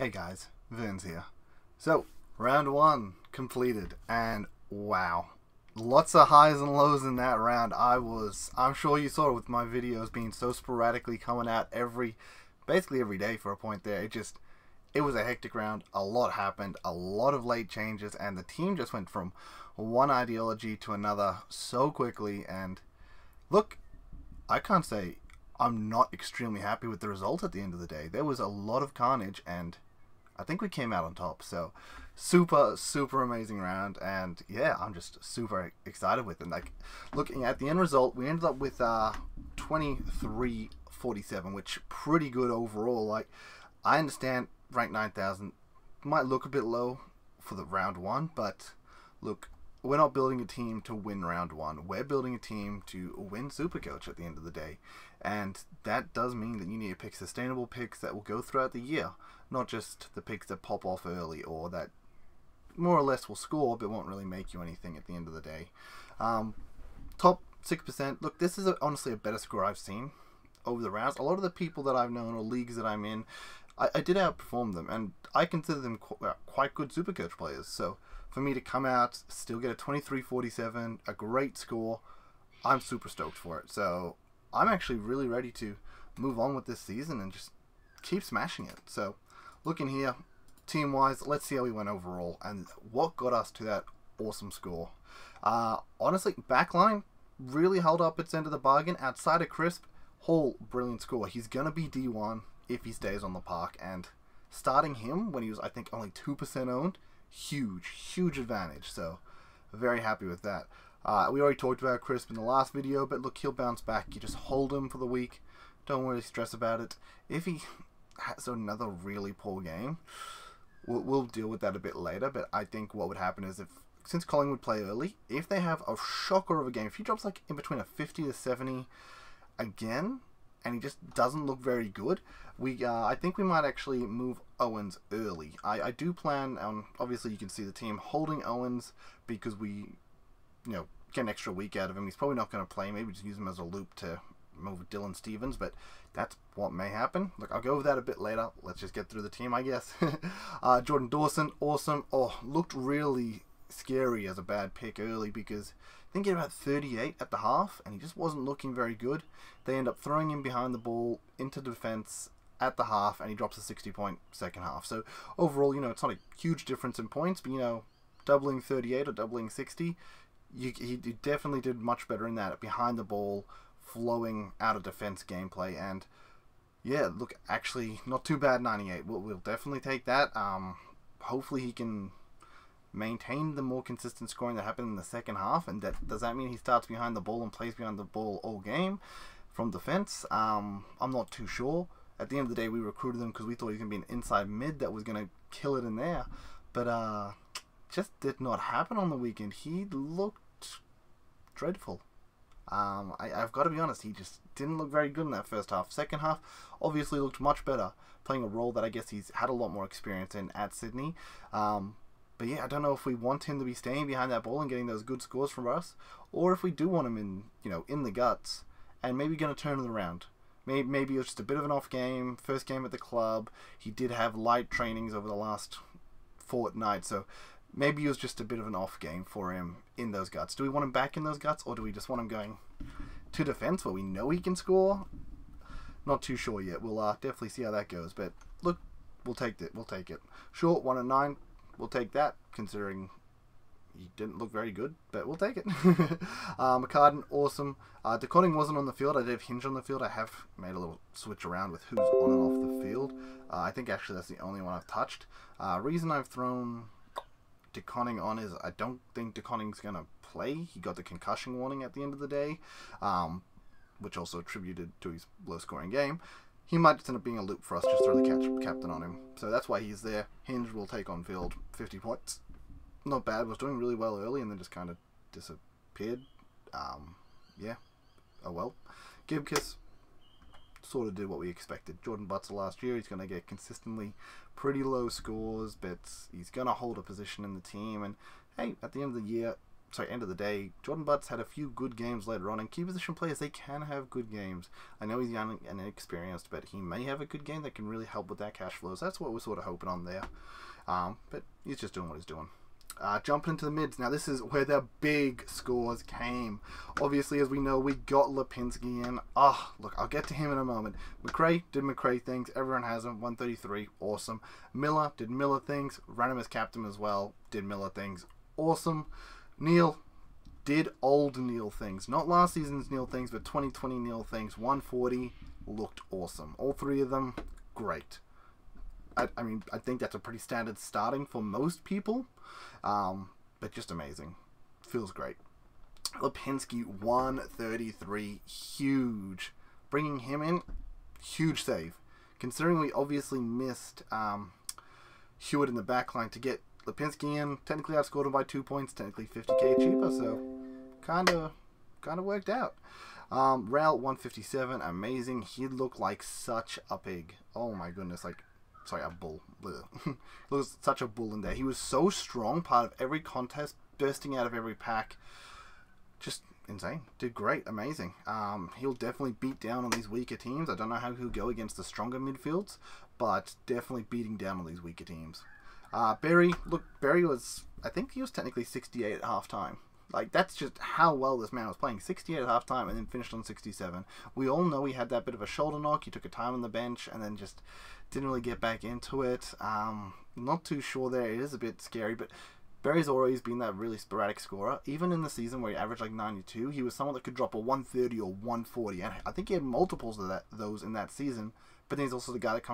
Hey guys, Vern's here. So, round one completed, and wow. Lots of highs and lows in that round. I'm sure you saw it with my videos being so sporadically coming out basically every day for a point there. It was a hectic round. A lot happened, a lot of late changes, and the team just went from one ideology to another so quickly. And look, I can't say I'm not extremely happy with the result at the end of the day. There was a lot of carnage, and I think we came out on top. So super amazing round, and yeah, I'm just super excited with it. Like, looking at the end result, we ended up with 23-47, which pretty good overall. Like, I understand ranked 9,000 might look a bit low for the round one, but look, we're not building a team to win round one. We're building a team to win SuperCoach at the end of the day. And that does mean that you need to pick sustainable picks that will go throughout the year, not just the picks that pop off early or that more or less will score but won't really make you anything at the end of the day. Top 6%. Look, this is honestly a better score I've seen over the rounds. A lot of the people that I've known or leagues that I'm in, I did outperform them, and I consider them quite good SuperCoach players. So for me to come out, still get a 23-47, a great score, I'm super stoked for it. So I'm actually really ready to move on with this season and just keep smashing it. So looking here, team-wise, let's see how we went overall and what got us to that awesome score. Honestly, backline really held up its end of the bargain. Outside of Crisp, Hall, brilliant score. He's going to be D1 if he stays on the park, and starting him when he was, I think, only 2% owned, huge advantage. So very happy with that. We already talked about Crisp in the last video, but look, he'll bounce back. You just hold him for the week. Don't really stress about it. If he has another really poor game, we'll deal with that a bit later. But I think what would happen is, since Collingwood play early, if they have a shocker of a game, if he drops like in between a 50 to 70 again, and he just doesn't look very good, I think we might actually move Owens early. I do plan on, obviously you can see the team holding Owens because we, get an extra week out of him. He's probably not going to play. Maybe just use him as a loop to move Dylan Stevens, but that's what may happen. Look, I'll go over that a bit later. Let's just get through the team, I guess. Jordan Dawson, awesome. Oh, looked really scary as a bad pick early because I think he had about 38 at the half, and he just wasn't looking very good. They end up throwing him behind the ball into defense at the half, and he drops a 60-point second half. So overall, it's not a huge difference in points, but doubling 38 or doubling 60, he definitely did much better in that behind the ball, flowing out of defense gameplay. And yeah, look, actually not too bad. 98. We'll definitely take that. Hopefully he can maintain the more consistent scoring that happened in the second half, and does that mean he starts behind the ball and plays behind the ball all game from defense? I'm not too sure. At the end of the day, we recruited him because we thought he was going to be an inside mid that was going to kill it in there, but just did not happen on the weekend. He looked dreadful. I've got to be honest, he just didn't look very good in that first half. Second half obviously looked much better, playing a role that I guess he's had a lot more experience in at Sydney. But yeah, I don't know if we want him to be staying behind that ball and getting those good scores from us, or if we do want him in the guts and maybe going to turn it around. Maybe it was just a bit of an off game, first game at the club. He did have light trainings over the last fortnight, so maybe it was just a bit of an off game for him in those guts. Do we want him back in those guts, or do we just want him going to defense where we know he can score? Not too sure yet. We'll definitely see how that goes. But look, we'll take it. We'll take it. Short 1 and 9. We'll take that, considering he didn't look very good, but we'll take it. McCartan, awesome. DeConning wasn't on the field. I did have Hinge on the field. I have made a little switch around with who's on and off the field. I think actually that's the only one I've touched. Reason I've thrown DeConning on is I don't think DeConning's going to play. He got the concussion warning at the end of the day, which also attributed to his low-scoring game. He might just end up being a loop for us, just throw the captain on him. So that's why he's there. Hinge will take on field 50 points. Not bad. Was doing really well early and then just kind of disappeared. Yeah. Oh well. Gibkiss sort of did what we expected. Jordan Butzer last year, he's going to get consistently pretty low scores, but he's going to hold a position in the team. And hey, at the end of the year, end of the day, Jordan Butts had a few good games later on, and key position players, they can have good games. I know he's young and inexperienced, but he may have a good game that can really help with that cash flow. So that's what we're sort of hoping on there. But he's just doing what he's doing. Jumping into the mids. Now, this is where the big scores came. Obviously, as we know, we got Lipinski in. Look, I'll get to him in a moment. McRae did McRae things. Everyone has him. 133. Awesome. Miller did Miller things. Ran him as captain as well. Did Miller things. Awesome. Neil did old Neil things. Not last season's Neil things, but 2020 Neil things. 140. Looked awesome. All three of them, great. I mean, I think that's a pretty standard starting for most people. But just amazing. Feels great. Lipinski, 133. Huge. Bringing him in, huge save. Considering we obviously missed Hewitt in the back line to get Lipinski in, technically outscored him by 2 points, technically 50k cheaper, so kind of worked out. Rail, 157. Amazing. He looked like such a pig. Oh my goodness, like... Sorry, a bull. Looks such a bull in there. He was so strong, part of every contest, bursting out of every pack. Just insane. Did great. Amazing. He'll definitely beat down on these weaker teams. I don't know how he'll go against the stronger midfields, but definitely beating down on these weaker teams. Berry, look, Berry was, I think he was technically 68 at halftime. Like, that's just how well this man was playing. 68 at halftime and then finished on 67. We all know he had that bit of a shoulder knock. He took a time on the bench and then just didn't really get back into it. Not too sure there. It is a bit scary, but Berry's always been that really sporadic scorer. Even in the season where he averaged like 92, he was someone that could drop a 130 or 140. And I think he had multiples of those in that season, but then he's also the guy that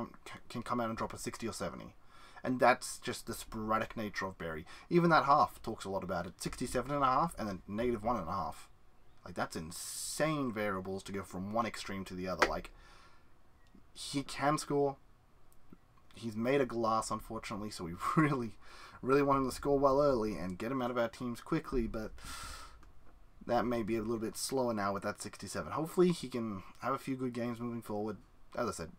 can come out and drop a 60 or 70. And that's just the sporadic nature of Berry. Even that half talks a lot about it. 67.5 and then -1.5. Like, that's insane variables to go from one extreme to the other. Like, he can score. He's made of glass, unfortunately, so we really want him to score well early and get him out of our teams quickly, but that may be a little bit slower now with that 67. Hopefully he can have a few good games moving forward. As I said,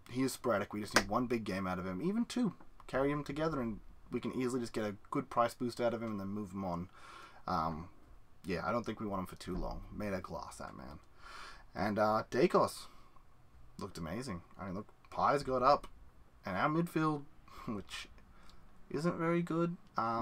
he is sporadic. We just need one big game out of him, even two. Carry him together and we can easily just get a good price boost out of him and then move him on. Yeah, I don't think we want him for too long. Made of glass, that man. And Dacos looked amazing. I mean, look, Pies got up. And our midfield, which isn't very good, I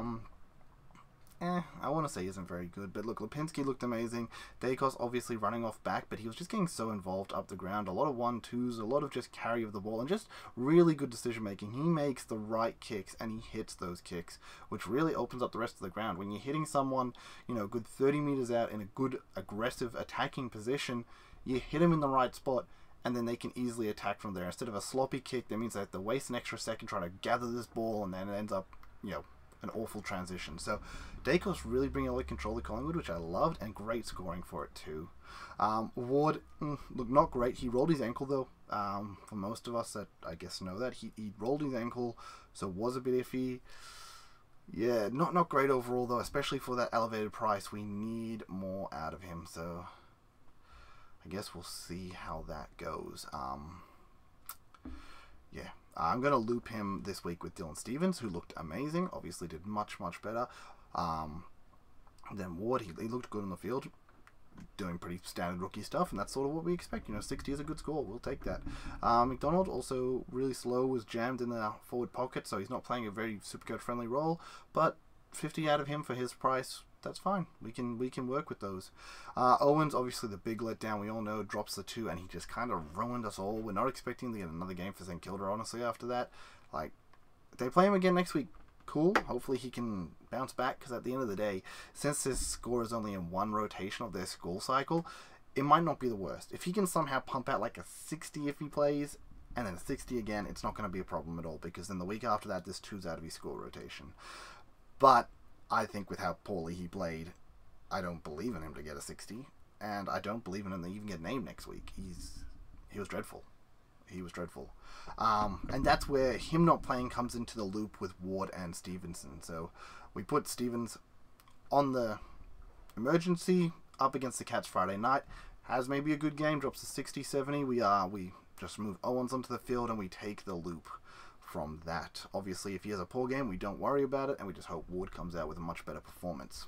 want to say isn't very good. But look, Lipinski looked amazing. Dacos obviously running off back, but he was just getting so involved up the ground. A lot of 1-2s, a lot of just carry of the ball, and just really good decision making. He makes the right kicks, and he hits those kicks, which really opens up the rest of the ground. When you're hitting someone, you know, a good 30 meters out in a good aggressive attacking position, you hit him in the right spot, and then they can easily attack from there. Instead of a sloppy kick, that means they have to waste an extra second trying to gather this ball, and then it ends up, you know, an awful transition. So Dacos really bringing a lot of control to Collingwood, which I loved, and great scoring for it too. Ward, look, not great. He rolled his ankle though. For most of us that I guess know that, he rolled his ankle, so it was a bit iffy. Yeah, not great overall though, especially for that elevated price. We need more out of him, so I guess we'll see how that goes. Yeah. I'm going to loop him this week with Dylan Stevens, who looked amazing. Obviously did much better than Ward. He looked good on the field, doing pretty standard rookie stuff, and that's sort of what we expect. You know, 60 is a good score. We'll take that. McDonald, also really slow, was jammed in the forward pocket, so he's not playing a very SuperCoach friendly role, but 50 out of him for his price, that's fine. We can work with those. Owens, obviously the big letdown. We all know, drops the 2, and he just kind of ruined us all. We're not expecting to get another game for St Kilda, honestly, after that. Like, if they play him again next week, cool. Hopefully he can bounce back, because at the end of the day, since this score is only in one rotation of their school cycle, it might not be the worst. If he can somehow pump out like a 60 if he plays, and then a 60 again, it's not going to be a problem at all, because then the week after that, this 2's out of his school rotation. But I think with how poorly he played, I don't believe in him to get a 60, and I don't believe in him to even get named next week. He was dreadful. He was dreadful. And that's where him not playing comes into the loop with Ward and Stevenson. So we put Stevens on the emergency up against the Cats Friday night. Has maybe a good game, drops a 60, 70. We just move Owens onto the field and we take the loop from that. Obviously, if he has a poor game, we don't worry about it, and we just hope Ward comes out with a much better performance.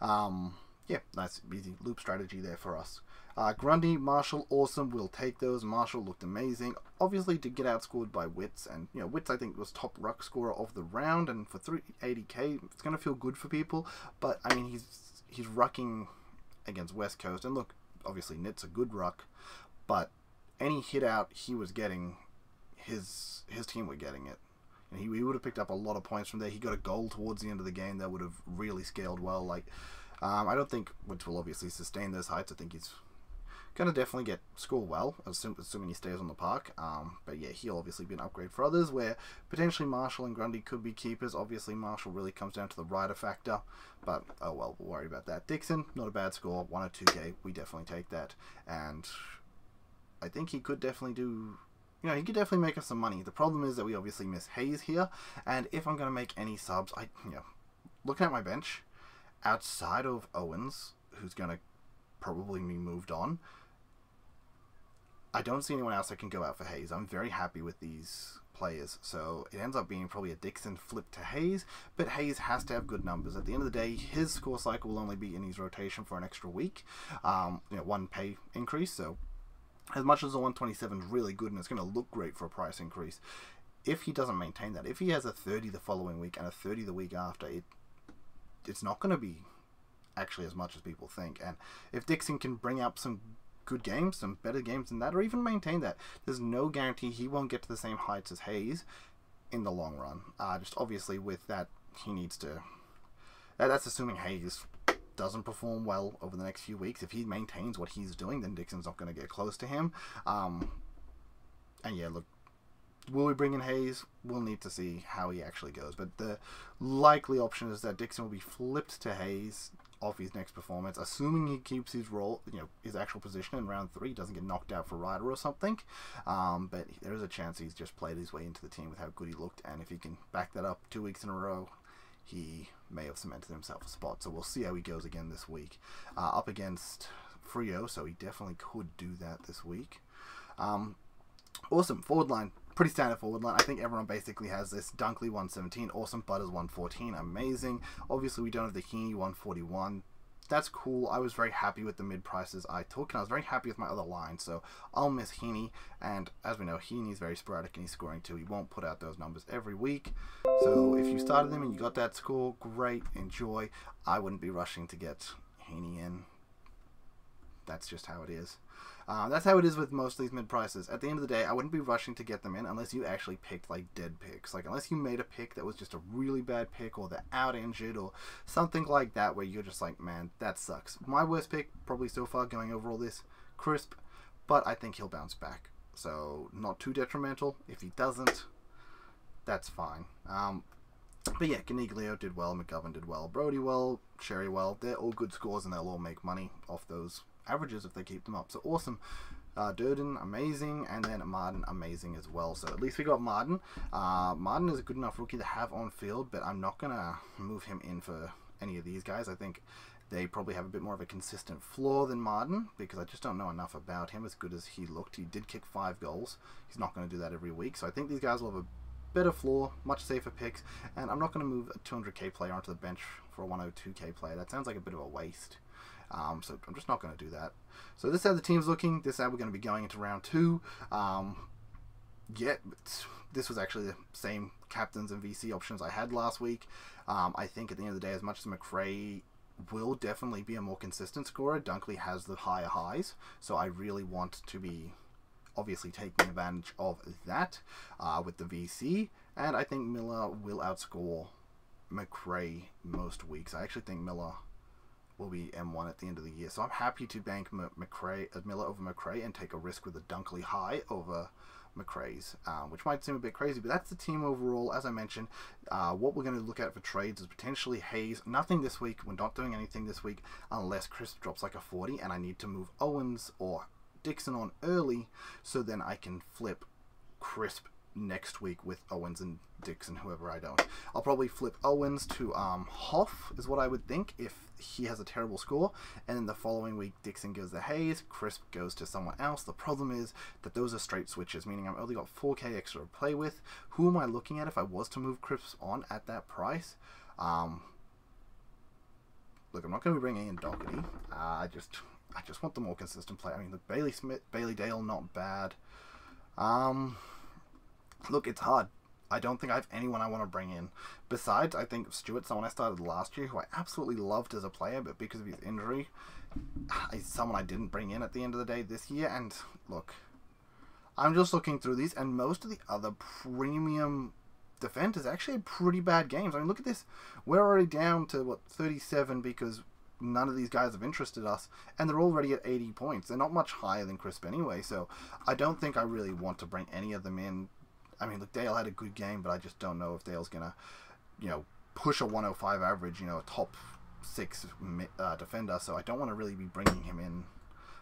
Yeah, nice, easy loop strategy there for us. Grundy, Marshall, awesome. We'll take those. Marshall looked amazing. Obviously, to get outscored by Wits, and Wits I think was top ruck scorer of the round, and for 380k, it's gonna feel good for people. But I mean, he's rucking against West Coast, and look, obviously Nit's a good ruck, but any hit out he was getting, his team were getting it. And he would have picked up a lot of points from there. He got a goal towards the end of the game that would have really scaled well. Like, I don't think Woods will obviously sustain those heights. I think he's going to definitely score well, assuming he stays on the park. But yeah, he'll obviously be an upgrade for others, where potentially Marshall and Grundy could be keepers. Obviously, Marshall really comes down to the rider factor. But, oh well, we'll worry about that. Dixon, not a bad score. 102k, we definitely take that. And I think he could definitely do... he could definitely make us some money. The problem is that we obviously miss Hayes here. And if I'm going to make any subs, looking at my bench, outside of Owens, who's going to probably be moved on, I don't see anyone else that can go out for Hayes. I'm very happy with these players. So it ends up being probably a Dixon flip to Hayes, but Hayes has to have good numbers. At the end of the day, his score cycle will only be in his rotation for an extra week. One pay increase, so as much as the 127 is really good and it's going to look great for a price increase, if he doesn't maintain that, if he has a 30 the following week and a 30 the week after, it's not going to be actually as much as people think. And if Dixon can bring up some good games, some better games than that, or even maintain that, there's no guarantee he won't get to the same heights as Hayes in the long run. Just obviously with that, he needs to... That's assuming Hayes doesn't perform well over the next few weeks. If he maintains what he's doing, then Dixon's not going to get close to him. And yeah, look, will we bring in Hayes? We'll need to see how he actually goes. But the likely option is that Dixon will be flipped to Hayes off his next performance, assuming he keeps his role, his actual position in round 3, doesn't get knocked out for rider or something. But there is a chance he's just played his way into the team with how good he looked, and if he can back that up 2 weeks in a row, he may have cemented himself a spot. So we'll see how he goes again this week. Up against Frio, so he definitely could do that this week. Awesome. Forward line. Pretty standard forward line. I think everyone basically has this. Dunkley 117. Awesome. Butters 114. Amazing. Obviously, we don't have the Heaney 141. That's cool. I was very happy with the mid prices I took, and I was very happy with my other line, so I'll miss Heaney. And as we know, Heaney's very sporadic and he's scoring too. He won't put out those numbers every week. So if you started him and you got that score, great, enjoy. I wouldn't be rushing to get Heaney in. That's just how it is. That's how it is with most of these mid prices. At the end of the day, I wouldn't be rushing to get them in unless you actually picked like dead picks. Like unless you made a pick that was just a really bad pick, or they're out injured or something like that, where you're just like, man, that sucks. My worst pick probably so far going over all this, Crisp, but I think he'll bounce back. So not too detrimental. If he doesn't, that's fine. But yeah, Caniglio did well, McGovern did well, Brody well, Sherry well. They're all good scores and they'll all make money off those averages if they keep them up. So awesome. Durden, amazing, and then Martin, amazing as well. So at least we got Martin. Martin is a good enough rookie to have on field, but I'm not going to move him in for any of these guys. I think they probably have a bit more of a consistent floor than Martin, because I just don't know enough about him. As good as he looked, he did kick 5 goals. He's not going to do that every week. So I think these guys will have a better floor, much safer picks, and I'm not going to move a 200k player onto the bench for a 102k player. That sounds like a bit of a waste. So I'm just not going to do that. So this is how the team's looking. This is how we're going to be going into round 2. Yeah, this was actually the same captains and VC options I had last week. I think at the end of the day, as much as McRae will definitely be a more consistent scorer, Dunkley has the higher highs. So I really want to be obviously taking advantage of that with the VC. And I think Miller will outscore McRae most weeks. I actually think Miller will be M1 at the end of the year. So I'm happy to bank Miller over McRae and take a risk with a Dunkley high over McRae's, which might seem a bit crazy, but that's the team overall. As I mentioned, what we're going to look at for trades is potentially Hayes. Nothing this week. We're not doing anything this week unless Crisp drops like a 40 and I need to move Owens or Dixon on early, so then I can flip Crisp next week with Owens and Dixon, whoever I don't. I'll probably flip Owens to Hoff, is what I would think, if he has a terrible score, and then the following week Dixon goes to Hayes, Crisp goes to someone else. The problem is that those are straight switches, meaning I've only got 4k extra to play with. Who am I looking at if I was to move Crisp on at that price? look, I'm not going to be bringing in Doherty. I just want the more consistent play. I mean, look, Bailey Smith, Bailey Dale, not bad. Look, it's hard. I don't think I have anyone I want to bring in. Besides, I think Stewart's someone I started last year who I absolutely loved as a player, but because of his injury, he's someone I didn't bring in at the end of the day this year. And look, I'm just looking through these, and most of the other premium defenders actually had pretty bad games. I mean, look at this. We're already down to, what, 37 because none of these guys have interested us, and they're already at 80 points. They're not much higher than Crisp anyway, so I don't think I really want to bring any of them in. I mean, look, Dale had a good game, but I just don't know if Dale's going to, you know, push a 105 average, you know, a top 6 defender, so I don't want to really be bringing him in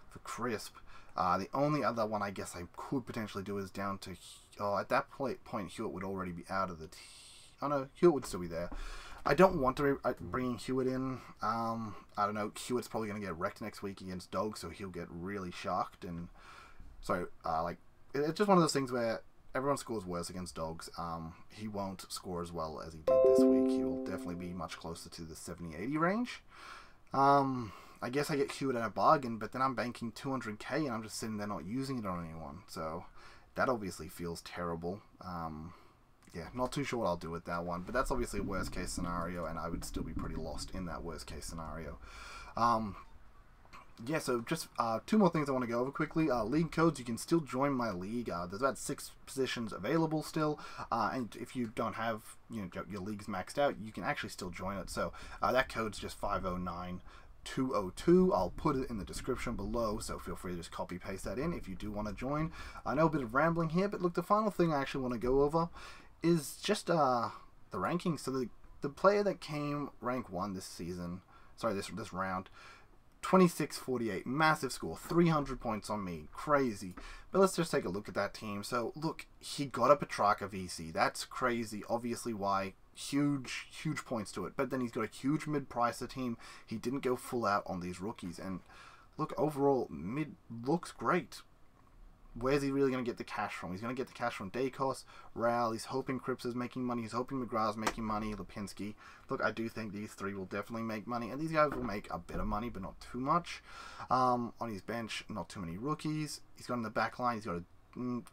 for Crisp. The only other one I guess I could potentially do is down to, at that point, Hewitt would already be out of the team. Oh no, Hewitt would still be there. I don't want to bring Hewitt in. I don't know, Hewitt's probably going to get wrecked next week against Dogs, so he'll get really shocked. And so, like, it's just one of those things where everyone scores worse against Dogs. He won't score as well as he did this week. He will definitely be much closer to the 70-80 range. I guess I get Hewitt at a bargain, but then I'm banking 200k and I'm just sitting there not using it on anyone. So that obviously feels terrible. Yeah, not too sure what I'll do with that one, but that's obviously a worst case scenario, and I would still be pretty lost in that worst case scenario. Yeah, so just 2 more things I want to go over quickly. League codes, you can still join my league. There's about 6 positions available still, and if you don't have, you know, your leagues maxed out, you can actually still join it. So that code's just 509202. I'll put it in the description below, so feel free to just copy paste that in if you do want to join. I know a bit of rambling here, but look, the final thing I actually want to go over is just the rankings. So the player that came rank 1 this season, sorry, this round, 26-48, massive score, 300 points on me, crazy. But let's just take a look at that team. So look, he got a Petrarca VC, that's crazy, obviously why, huge points to it. But then he's got a huge mid-pricer team. He didn't go full out on these rookies, and look, overall, mid looks great. Where's he really going to get the cash from? He's going to get the cash from Dacos, Raul. He's hoping Cripps is making money. He's hoping McGrath's making money. Lipinski. Look, I do think these 3 will definitely make money. And these guys will make a bit of money, but not too much. On his bench, not too many rookies. He's got in the back line. He's got a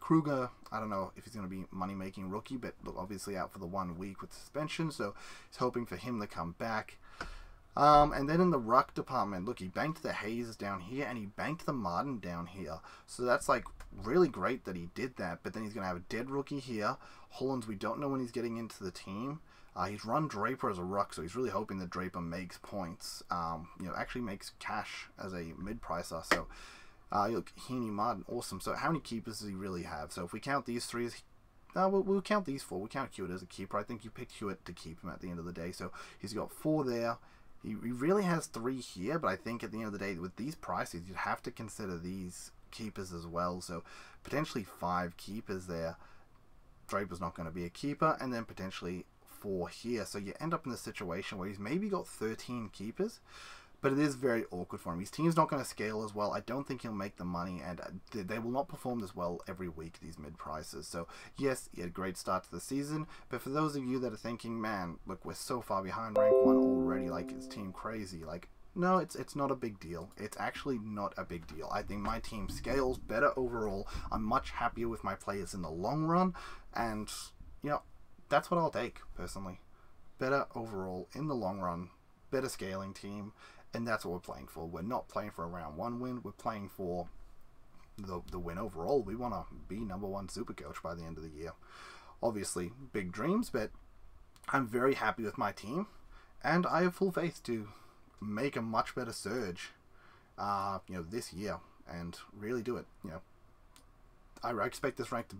Kruger. I don't know if he's going to be money-making rookie, but look, obviously out for the 1 week with suspension. So he's hoping for him to come back. And then in the ruck department, look, he banked the Hayes down here, and he banked the Martin down here. So that's, like, really great that he did that. But then he's going to have a dead rookie here. Hollands, we don't know when he's getting into the team. He's run Draper as a ruck, so he's really hoping that Draper makes points. You know, actually makes cash as a mid-pricer. So, look, Heaney, Martin, awesome. So how many keepers does he really have? So if we count these 3 as... we'll count these 4. We'll count Hewitt as a keeper. I think you picked Hewitt to keep him at the end of the day. So he's got 4 there. He really has 3 here, but I think at the end of the day, with these prices, you'd have to consider these keepers as well. So potentially 5 keepers there. Draper's not going to be a keeper, and then potentially 4 here. So you end up in a situation where he's maybe got 13 keepers, but it is very awkward for him. His team's not going to scale as well. I don't think he'll make the money, and they will not perform this well every week, these mid-prices. So, yes, he had a great start to the season, but for those of you that are thinking, man, look, we're so far behind rank 1 already, like, his team crazy, like, no, it's not a big deal. It's actually not a big deal. I think my team scales better overall. I'm much happier with my players in the long run, and, you know, that's what I'll take, personally. Better overall in the long run, better scaling team, and that's what we're playing for. We're not playing for a round 1 win. We're playing for the win overall. We want to be #1 SuperCoach by the end of the year. Obviously, big dreams, but I'm very happy with my team, and I have full faith to make a much better surge, you know, this year, and really do it. You know, I expect this rank to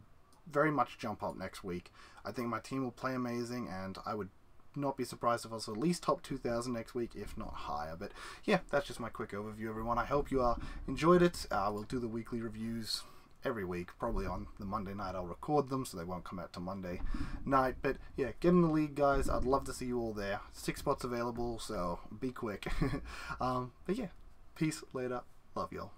very much jump up next week. I think my team will play amazing, and I would not be surprised if I was at least top 2,000 next week, if not higher. But yeah, that's just my quick overview, everyone. I hope you enjoyed it. We'll do the weekly reviews every week, probably on the Monday night. I'll record them so they won't come out to Monday night. But yeah, get in the league, guys. I'd love to see you all there. 6 spots available, so be quick. But yeah, peace, later, love y'all.